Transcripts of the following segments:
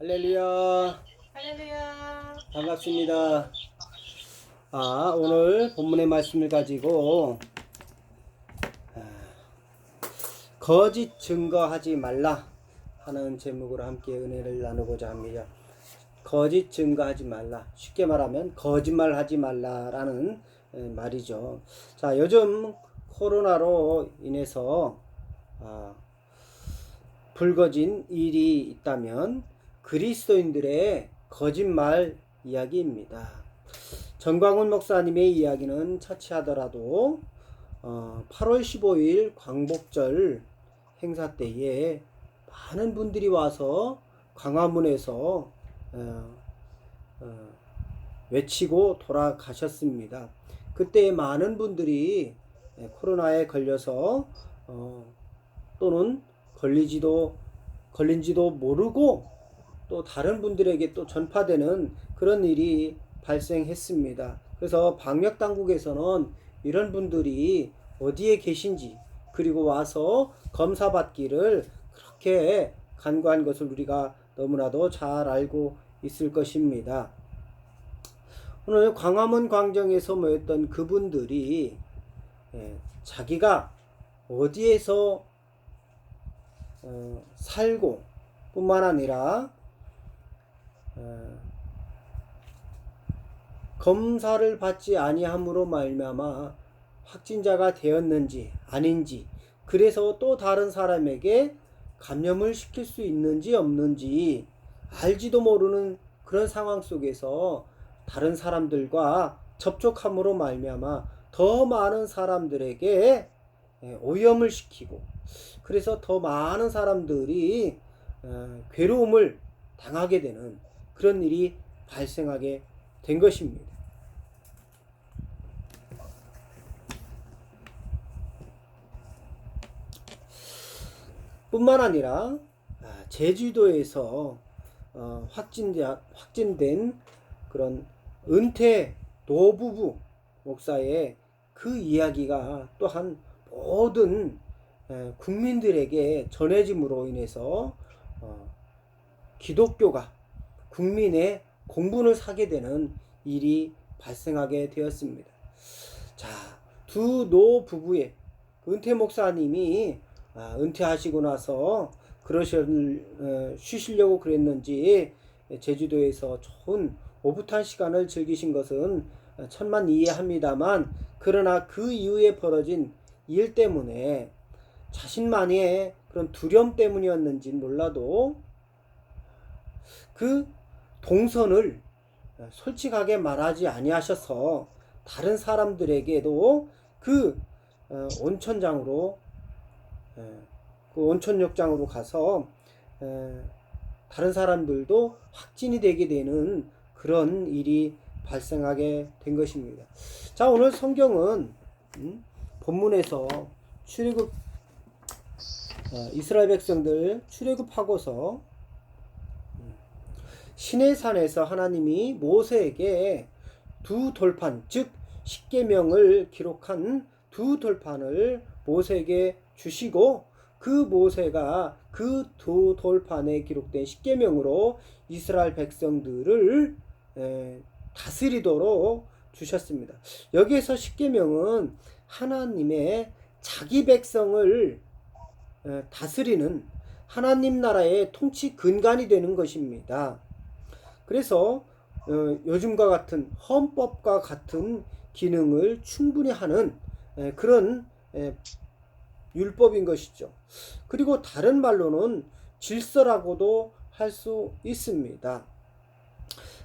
할렐루야. 할렐루야. 반갑습니다. 오늘 본문의 말씀을 가지고 거짓 증거하지 말라 하는 제목으로 함께 은혜를 나누고자 합니다. 거짓 증거하지 말라. 쉽게 말하면 거짓말하지 말라라는 말이죠. 자, 요즘 코로나로 인해서 불거진 일이 있다면 그리스도인들의 거짓말 이야기입니다. 정광훈 목사님의 이야기는 차치하더라도 8월 15일 광복절 행사 때에 많은 분들이 와서 광화문에서 외치고 돌아가셨습니다. 그때 많은 분들이 코로나에 걸려서 또는 걸린지도 모르고 또 다른 분들에게 또 전파되는 그런 일이 발생했습니다. 그래서 방역 당국에서는 이런 분들이 어디에 계신지 그리고 와서 검사 받기를 그렇게 간구한 것을 우리가 너무나도 잘 알고 있을 것입니다. 오늘 광화문 광장에서 모였던 그분들이 자기가 어디에서 살고 뿐만 아니라 검사를 받지 아니함으로 말미암아 확진자가 되었는지 아닌지, 그래서 또 다른 사람에게 감염을 시킬 수 있는지 없는지 알지도 모르는 그런 상황 속에서 다른 사람들과 접촉함으로 말미암아 더 많은 사람들에게 오염을 시키고, 그래서 더 많은 사람들이 괴로움을 당하게 되는 그런 일이 발생하게 된 것입니다. 뿐만 아니라 제주도에서 확진된 그런 은퇴 노부부 목사의 그 이야기가 또한 모든 국민들에게 전해짐으로 인해서 기독교가 국민의 공분을 사게 되는 일이 발생하게 되었습니다. 자, 두 노부부의 은퇴 목사님이 은퇴하시고 나서 쉬시려고 그랬는지 제주도에서 좋은 오붓한 시간을 즐기신 것은 천만 이해합니다만, 그러나 그 이후에 벌어진 일 때문에 자신만의 그런 두려움 때문이었는지는 몰라도 그 동선을 솔직하게 말하지 아니하셔서 다른 사람들에게도 그 온천장으로 그 온천욕장으로 가서 다른 사람들도 확진이 되게 되는 그런 일이 발생하게 된 것입니다. 자, 오늘 성경은 본문에서 출애굽 이스라엘 백성들 출애굽하고서 시내산에서 하나님이 모세에게 두 돌판, 즉 십계명을 기록한 두 돌판을 모세에게 주시고, 그 모세가 그 두 돌판에 기록된 십계명으로 이스라엘 백성들을 다스리도록 주셨습니다. 여기에서 십계명은 하나님의 자기 백성을 다스리는 하나님 나라의 통치 근간이 되는 것입니다. 그래서 요즘과 같은 헌법과 같은 기능을 충분히 하는 그런 율법인 것이죠. 그리고 다른 말로는 질서라고도 할 수 있습니다.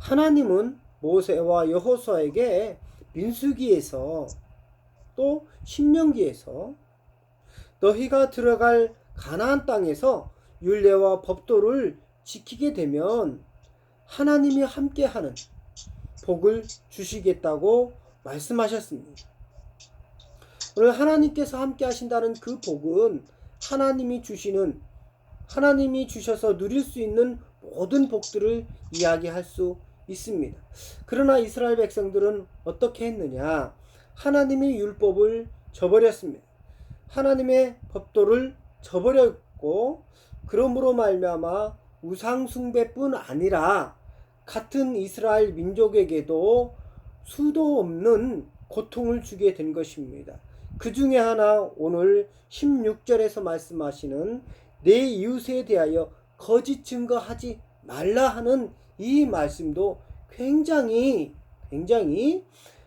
하나님은 모세와 여호수아에게 민수기에서 또 신명기에서 너희가 들어갈 가나안 땅에서 율례와 법도를 지키게 되면 하나님이 함께하는 복을 주시겠다고 말씀하셨습니다. 오늘 하나님께서 함께 하신다는 그 복은 하나님이 주셔서 누릴 수 있는 모든 복들을 이야기할 수 있습니다. 그러나 이스라엘 백성들은 어떻게 했느냐? 하나님의 율법을 저버렸습니다. 하나님의 법도를 저버렸고, 그러므로 말미암아 우상숭배뿐 아니라 같은 이스라엘 민족에게도 수도 없는 고통을 주게 된 것입니다. 그 중에 하나 오늘 16절에서 말씀하시는 내 이웃에 대하여 거짓 증거하지 말라 하는 이 말씀도 굉장히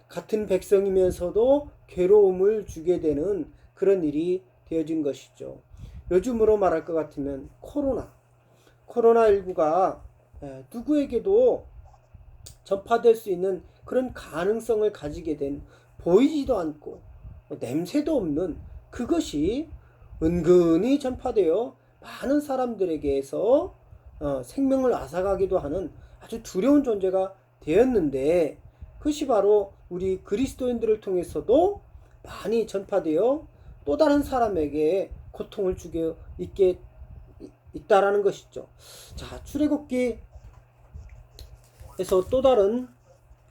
같은 백성이면서도 괴로움을 주게 되는 그런 일이 되어진 것이죠. 요즘으로 말할 것 같으면 코로나19가 누구에게도 전파될 수 있는 그런 가능성을 가지게 된, 보이지도 않고 냄새도 없는 그것이 은근히 전파되어 많은 사람들에게서 생명을 앗아가기도 하는 아주 두려운 존재가 되었는데, 그것이 바로 우리 그리스도인들을 통해서도 많이 전파되어 또 다른 사람에게 고통을 주게 있다라는 것이죠. 자, 출애굽기에서 또 다른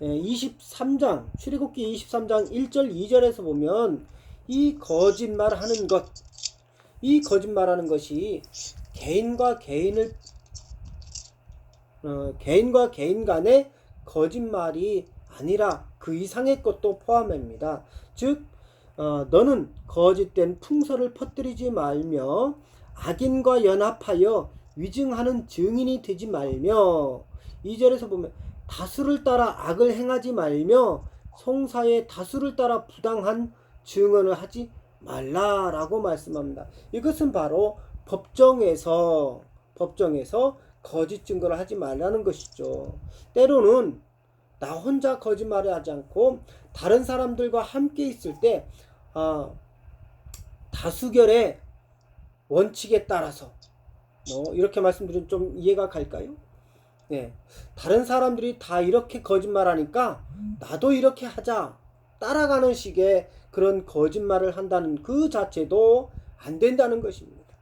23장, 출애굽기 23장 1절 2절에서 보면 이 거짓말하는 것, 이 거짓말하는 것이 개인과 개인 간의 거짓말이 아니라 그 이상의 것도 포함합니다. 즉 너는 거짓된 풍설을 퍼뜨리지 말며 악인과 연합하여 위증하는 증인이 되지 말며, 2절에서 보면 다수를 따라 악을 행하지 말며 송사의 다수를 따라 부당한 증언을 하지 말라라고 말씀합니다. 이것은 바로 법정에서 거짓 증거를 하지 말라는 것이죠. 때로는 나 혼자 거짓말을 하지 않고 다른 사람들과 함께 있을 때 다수결의 원칙에 따라서 이렇게 말씀드리면 좀 이해가 갈까요? 네, 다른 사람들이 다 이렇게 거짓말하니까 나도 이렇게 하자, 따라가는 식의 그런 거짓말을 한다는 그 자체도 안 된다는 것입니다.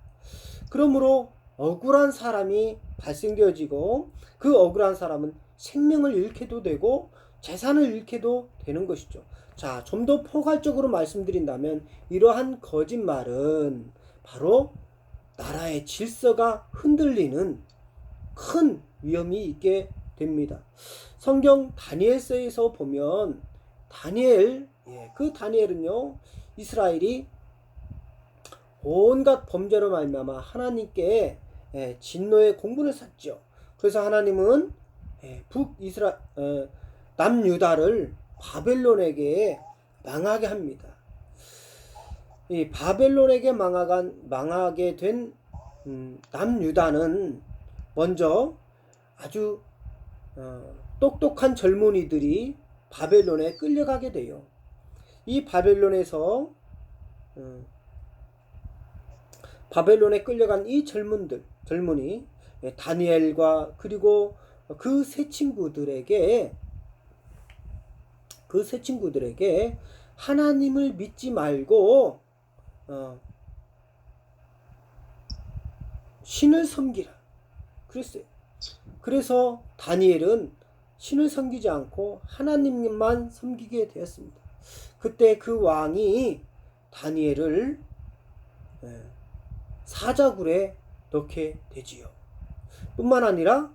그러므로 억울한 사람이 발생되어지고 그 억울한 사람은 생명을 잃게도 되고 재산을 잃게도 되는 것이죠. 자, 좀 더 포괄적으로 말씀드린다면 이러한 거짓말은 바로 나라의 질서가 흔들리는 큰 위험이 있게 됩니다. 성경 다니엘서에서 보면 그 다니엘은요, 이스라엘이 온갖 범죄로 말미암아 하나님께 진노의 공분을 샀죠. 그래서 하나님은 남유다를 바벨론에게 망하게 합니다. 이 바벨론에게 망하게 된 남유다는 먼저 아주 똑똑한 젊은이들이 바벨론에 끌려가게 돼요. 이 바벨론에 끌려간 이 젊은이 다니엘과 그리고 그 세 친구들에게 하나님을 믿지 말고 신을 섬기라 그랬어요. 그래서 다니엘은 신을 섬기지 않고 하나님만 섬기게 되었습니다. 그때 그 왕이 다니엘을 사자굴에 넣게 되지요. 뿐만 아니라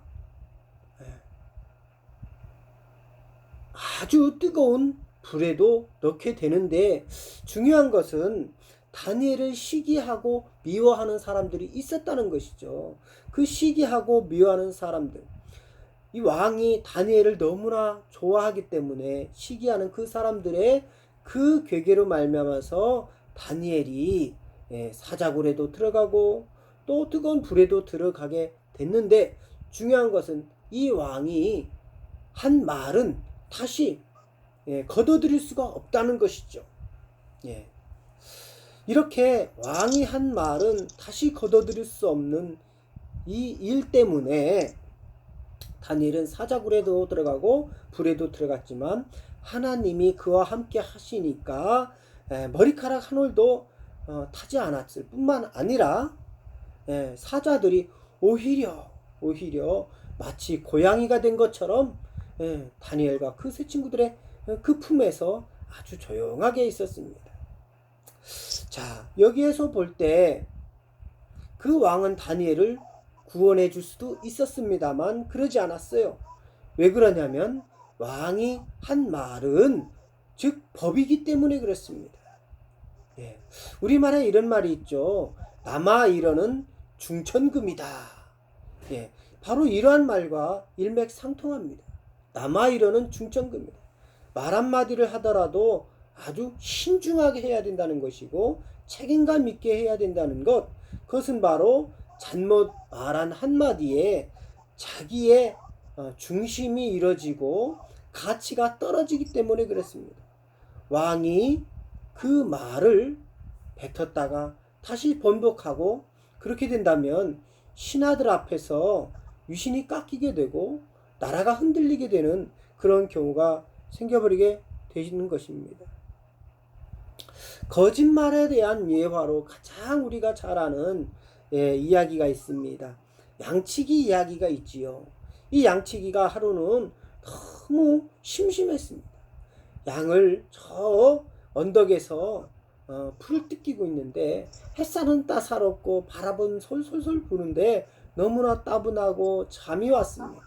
아주 뜨거운 불에도 넣게 되는데, 중요한 것은 다니엘을 시기하고 미워하는 사람들이 있었다는 것이죠. 그 시기하고 미워하는 사람들, 이 왕이 다니엘을 너무나 좋아하기 때문에 시기하는 그 사람들의 그 괴계로 말미암아서 다니엘이 사자굴에도 들어가고 또 뜨거운 불에도 들어가게 됐는데, 중요한 것은 이 왕이 한 말은 다시 거둬들일 수가 없다는 것이죠. 이렇게 왕이 한 말은 다시 거둬들일 수 없는 이 일 때문에 다니엘은 사자굴에도 들어가고 불에도 들어갔지만 하나님이 그와 함께 하시니까 머리카락 한 올도 타지 않았을 뿐만 아니라 사자들이 오히려 마치 고양이가 된 것처럼 다니엘과 그 세 친구들의 그 품에서 아주 조용하게 있었습니다. 자, 여기에서 볼 때 그 왕은 다니엘을 구원해 줄 수도 있었습니다만 그러지 않았어요. 왜 그러냐면 왕이 한 말은 즉 법이기 때문에 그렇습니다. 예. 우리말에 이런 말이 있죠. 남아 이러는 중천금이다. 예. 바로 이러한 말과 일맥상통합니다. 남아 이러는 중천금이다. 말 한마디를 하더라도 아주 신중하게 해야 된다는 것이고 책임감 있게 해야 된다는 것, 그것은 바로 잘못 말한 한마디에 자기의 중심이 이뤄지고 가치가 떨어지기 때문에 그렇습니다. 왕이 그 말을 뱉었다가 다시 번복하고 그렇게 된다면 신하들 앞에서 위신이 깎이게 되고 나라가 흔들리게 되는 그런 경우가 생겨버리게 되시는 것입니다. 거짓말에 대한 예화로 가장 우리가 잘 아는 이야기가 있습니다. 양치기 이야기가 있지요. 이 양치기가 하루는 너무 심심했습니다. 양을 저 언덕에서 풀을 뜯기고 있는데 햇살은 따사롭고 바람은 솔솔솔 부는데 너무나 따분하고 잠이 왔습니다.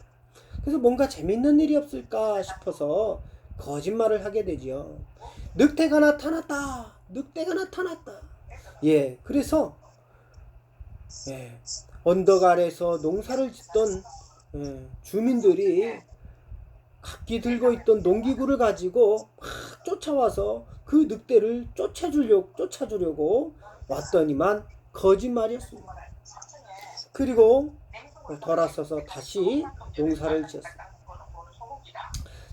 그래서 뭔가 재밌는 일이 없을까 싶어서 거짓말을 하게 되지요. 늑대가 나타났다. 늑대가 나타났다. 예, 그래서 언덕 아래서 농사를 짓던 주민들이 각기 들고 있던 농기구를 가지고 막 쫓아와서 그 늑대를 쫓아주려고 왔더니만 거짓말이었습니다. 그리고 돌아서서 다시 농사를 지었습니다.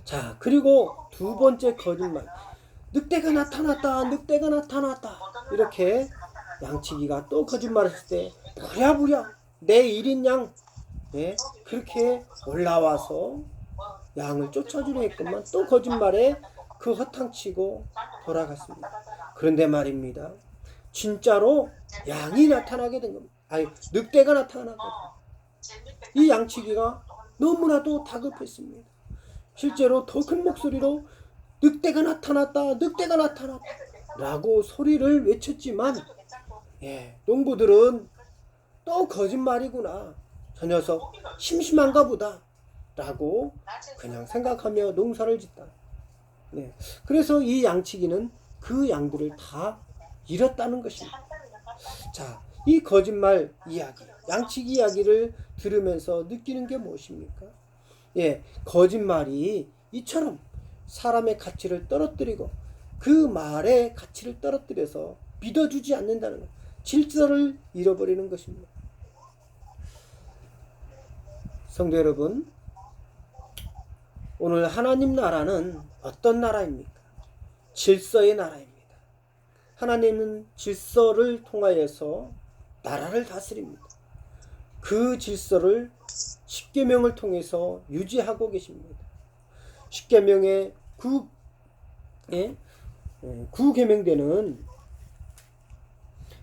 자, 그리고 두 번째 거짓말. 늑대가 나타났다. 늑대가 나타났다. 이렇게 양치기가 또 거짓말했을 때 부랴부랴 내 1인 양 그렇게 올라와서 양을 쫓아주려 했건만 또 거짓말에 그 허탕치고 돌아갔습니다. 그런데 말입니다. 진짜로 양이 나타나게 된 겁니다. 아니, 늑대가 나타나거든요. 이 양치기가 너무나도 다급했습니다. 실제로 더 큰 목소리로 늑대가 나타났다. 늑대가 나타났다. 라고 소리를 외쳤지만 농부들은 또 거짓말이구나. 저 녀석 심심한가 보다. 라고 그냥 생각하며 농사를 짓다. 그래서 이 양치기는 그 양들을 다 잃었다는 것입니다. 자, 이 거짓말 이야기, 양치기 이야기를 들으면서 느끼는 게 무엇입니까? 거짓말이 이처럼 사람의 가치를 떨어뜨리고 그 말의 가치를 떨어뜨려서 믿어주지 않는다는 것, 질서를 잃어버리는 것입니다. 성도 여러분, 오늘 하나님 나라는 어떤 나라입니까? 질서의 나라입니다. 하나님은 질서를 통하여서 나라를 다스립니다. 그 질서를 십계명을 통해서 유지하고 계십니다. 십계명의 구계명대는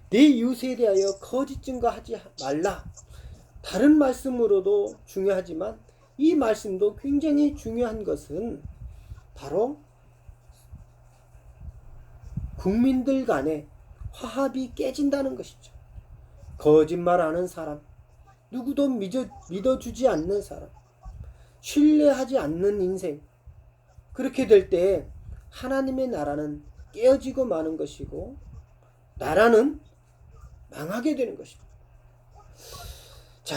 내 이웃에 대하여 거짓 증거하지 말라. 다른 말씀으로도 중요하지만 이 말씀도 굉장히 중요한 것은 바로 국민들 간의 화합이 깨진다는 것이죠. 거짓말하는 사람, 누구도 믿어주지 않는 사람, 신뢰하지 않는 인생, 그렇게 될 때 하나님의 나라는 깨어지고 마는 것이고 나라는 망하게 되는 것입니다. 자,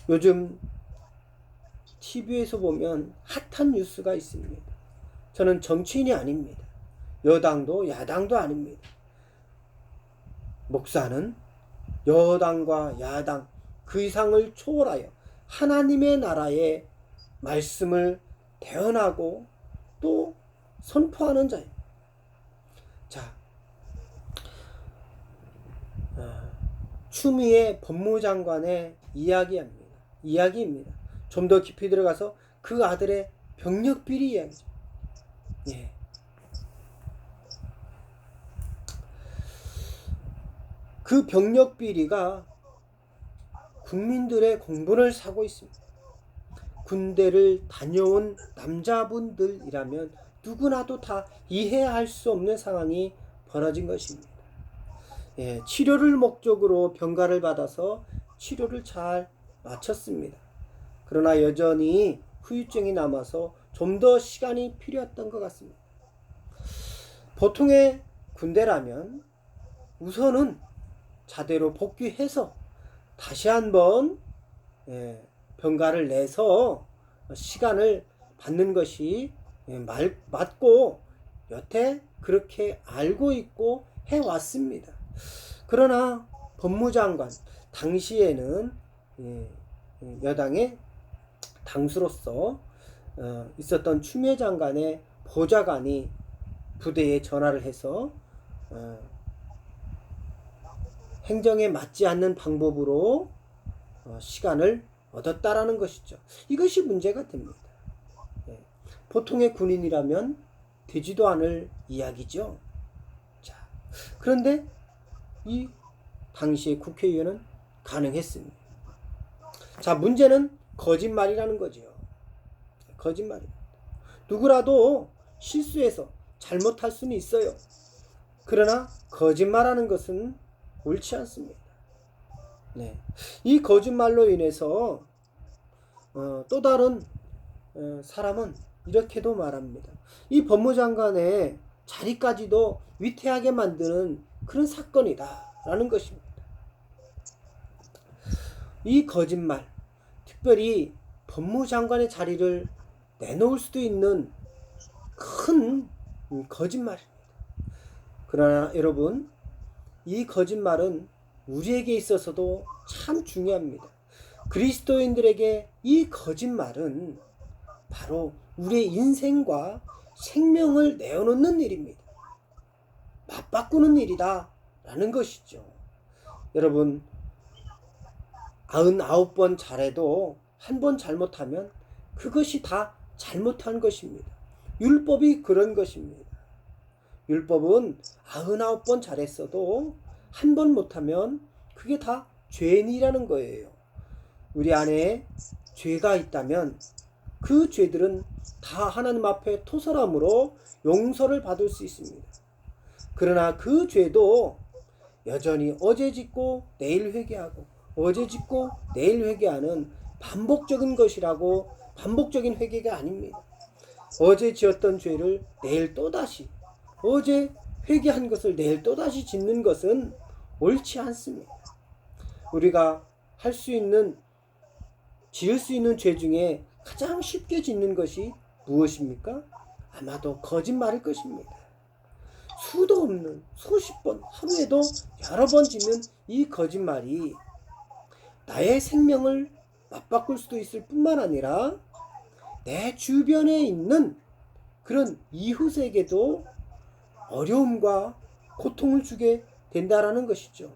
요즘 TV에서 보면 핫한 뉴스가 있습니다. 저는 정치인이 아닙니다. 여당도 야당도 아닙니다. 목사는 여당과 야당 그 이상을 초월하여 하나님의 나라의 말씀을 대언하고 또 선포하는 자입니다. 자, 추미애 법무장관의 이야기입니다. 좀 더 깊이 들어가서 그 아들의 병력 비리 이야기죠. 그 병력 비리가 국민들의 공분을 사고 있습니다. 군대를 다녀온 남자분들이라면 누구나도 다 이해할 수 없는 상황이 벌어진 것입니다. 치료를 목적으로 병가를 받아서 치료를 잘 마쳤습니다. 그러나 여전히 후유증이 남아서 좀 더 시간이 필요했던 것 같습니다. 보통의 군대라면 우선은 자대로 복귀해서 다시 한번 병가를 내서 시간을 받는 것이 맞고 여태 그렇게 알고 있고 해왔습니다. 그러나 법무장관 당시에는 여당의 당수로서 있었던 추미애 장관의 보좌관이 부대에 전화를 해서 행정에 맞지 않는 방법으로 시간을 얻었다라는 것이죠. 이것이 문제가 됩니다. 보통의 군인이라면 되지도 않을 이야기죠. 자, 그런데 이 당시의 국회의원은 가능했습니다. 자, 문제는 거짓말이라는 거죠. 거짓말입니다. 누구라도 실수해서 잘못할 수는 있어요. 그러나 거짓말하는 것은 옳지 않습니다. 이 거짓말로 인해서 또 다른 사람은 이렇게도 말합니다. 이 법무장관의 자리까지도 위태하게 만드는 그런 사건이다 라는 것입니다. 이 거짓말, 특별히 법무장관의 자리를 내놓을 수도 있는 큰 거짓말입니다. 그러나 여러분, 이 거짓말은 우리에게 있어서도 참 중요합니다. 그리스도인들에게 이 거짓말은 바로 우리의 인생과 생명을 내어놓는 일입니다. 맞바꾸는 일이다 라는 것이죠. 여러분, 99번 잘해도 한 번 잘못하면 그것이 다 잘못한 것입니다. 율법이 그런 것입니다. 율법은 99번 잘했어도 한 번 못하면 그게 다 죄인이라는 거예요. 우리 안에 죄가 있다면 그 죄들은 다 하나님 앞에 토설함으로 용서를 받을 수 있습니다. 그러나 그 죄도 여전히 어제 짓고 내일 회개하고 어제 짓고 내일 회개하는 반복적인 것이라고 반복적인 회개가 아닙니다. 어제 지었던 죄를 내일 또다시 어제 회개한 것을 내일 또다시 짓는 것은 옳지 않습니다. 우리가 할 수 있는 지을 수 있는 죄 중에 가장 쉽게 짓는 것이 무엇입니까? 아마도 거짓말일 것입니다. 수도 없는 수십 번 하루에도 여러 번 짓는 이 거짓말이 나의 생명을 맞바꿀 수도 있을 뿐만 아니라 내 주변에 있는 그런 이웃에게도 어려움과 고통을 주게 된다라는 것이죠.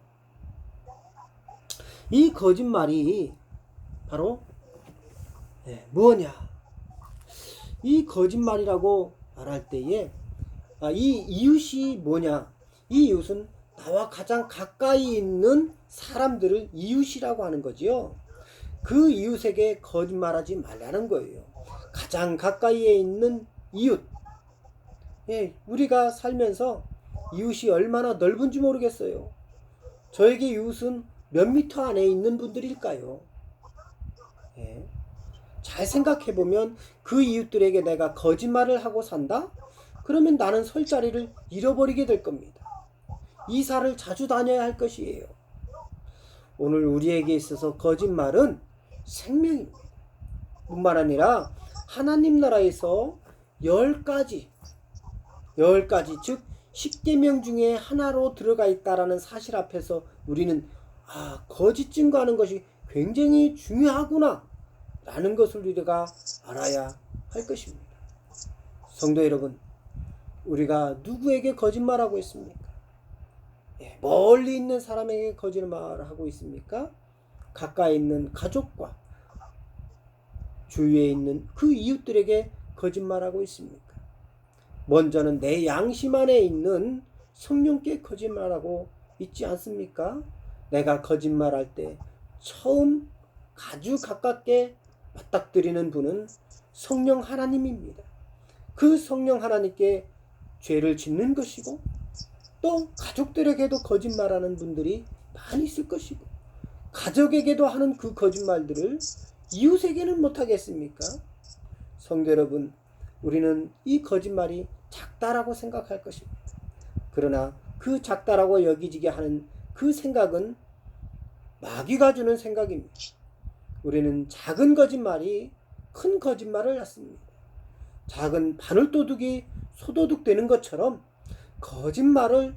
이 거짓말이 바로 무엇냐? 이 거짓말이라고 말할 때에 이 이웃이 뭐냐? 이 이웃은 나와 가장 가까이 있는 사람들을 이웃이라고 하는 거지요. 그 이웃에게 거짓말하지 말라는 거예요. 가장 가까이에 있는 이웃. 우리가 살면서 이웃이 얼마나 넓은지 모르겠어요. 저에게 이웃은 몇 미터 안에 있는 분들일까요? 잘 생각해보면 그 이웃들에게 내가 거짓말을 하고 산다? 그러면 나는 설 자리를 잃어버리게 될 겁니다. 이사를 자주 다녀야 할 것이에요. 오늘 우리에게 있어서 거짓말은 생명입니다. 뿐만 아니라 하나님 나라에서 10가지 즉 10계명 중에 하나로 들어가 있다라는 사실 앞에서 우리는 거짓 증거하는 것이 굉장히 중요하구나 라는 것을 우리가 알아야 할 것입니다. 성도 여러분, 우리가 누구에게 거짓말하고 있습니까? 멀리 있는 사람에게 거짓말하고 있습니까? 가까이 있는 가족과 주위에 있는 그 이웃들에게 거짓말하고 있습니까? 먼저는 내 양심 안에 있는 성령께 거짓말하고 있지 않습니까? 내가 거짓말할 때 처음 아주 가깝게 맞닥뜨리는 분은 성령 하나님입니다. 그 성령 하나님께 죄를 짓는 것이고 또 가족들에게도 거짓말하는 분들이 많이 있을 것이고 가족에게도 하는 그 거짓말들을 이웃에게는 못하겠습니까? 성도 여러분, 우리는 이 거짓말이 작다라고 생각할 것입니다. 그러나 그 작다라고 여기지게 하는 그 생각은 마귀가 주는 생각입니다. 우리는 작은 거짓말이 큰 거짓말을 낳습니다. 작은 바늘도둑이 소도둑 되는 것처럼 거짓말을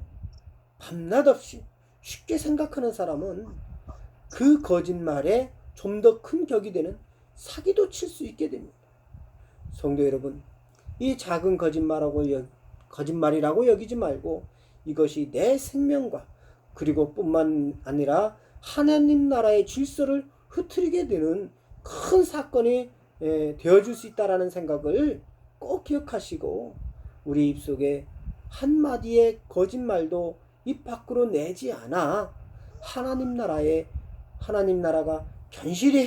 밤낮 없이 쉽게 생각하는 사람은 그 거짓말에 좀 더 큰 격이 되는 사기도 칠 수 있게 됩니다. 성도 여러분, 이 작은 거짓말이라고 여기지 말고 이것이 내 생명과 그리고 뿐만 아니라 하나님 나라의 질서를 흐트리게 되는 큰 사건이 되어줄 수 있다라는 생각을 꼭 기억하시고 우리 입속에 한마디의 거짓말도 입 밖으로 내지 않아 하나님 나라가 견실히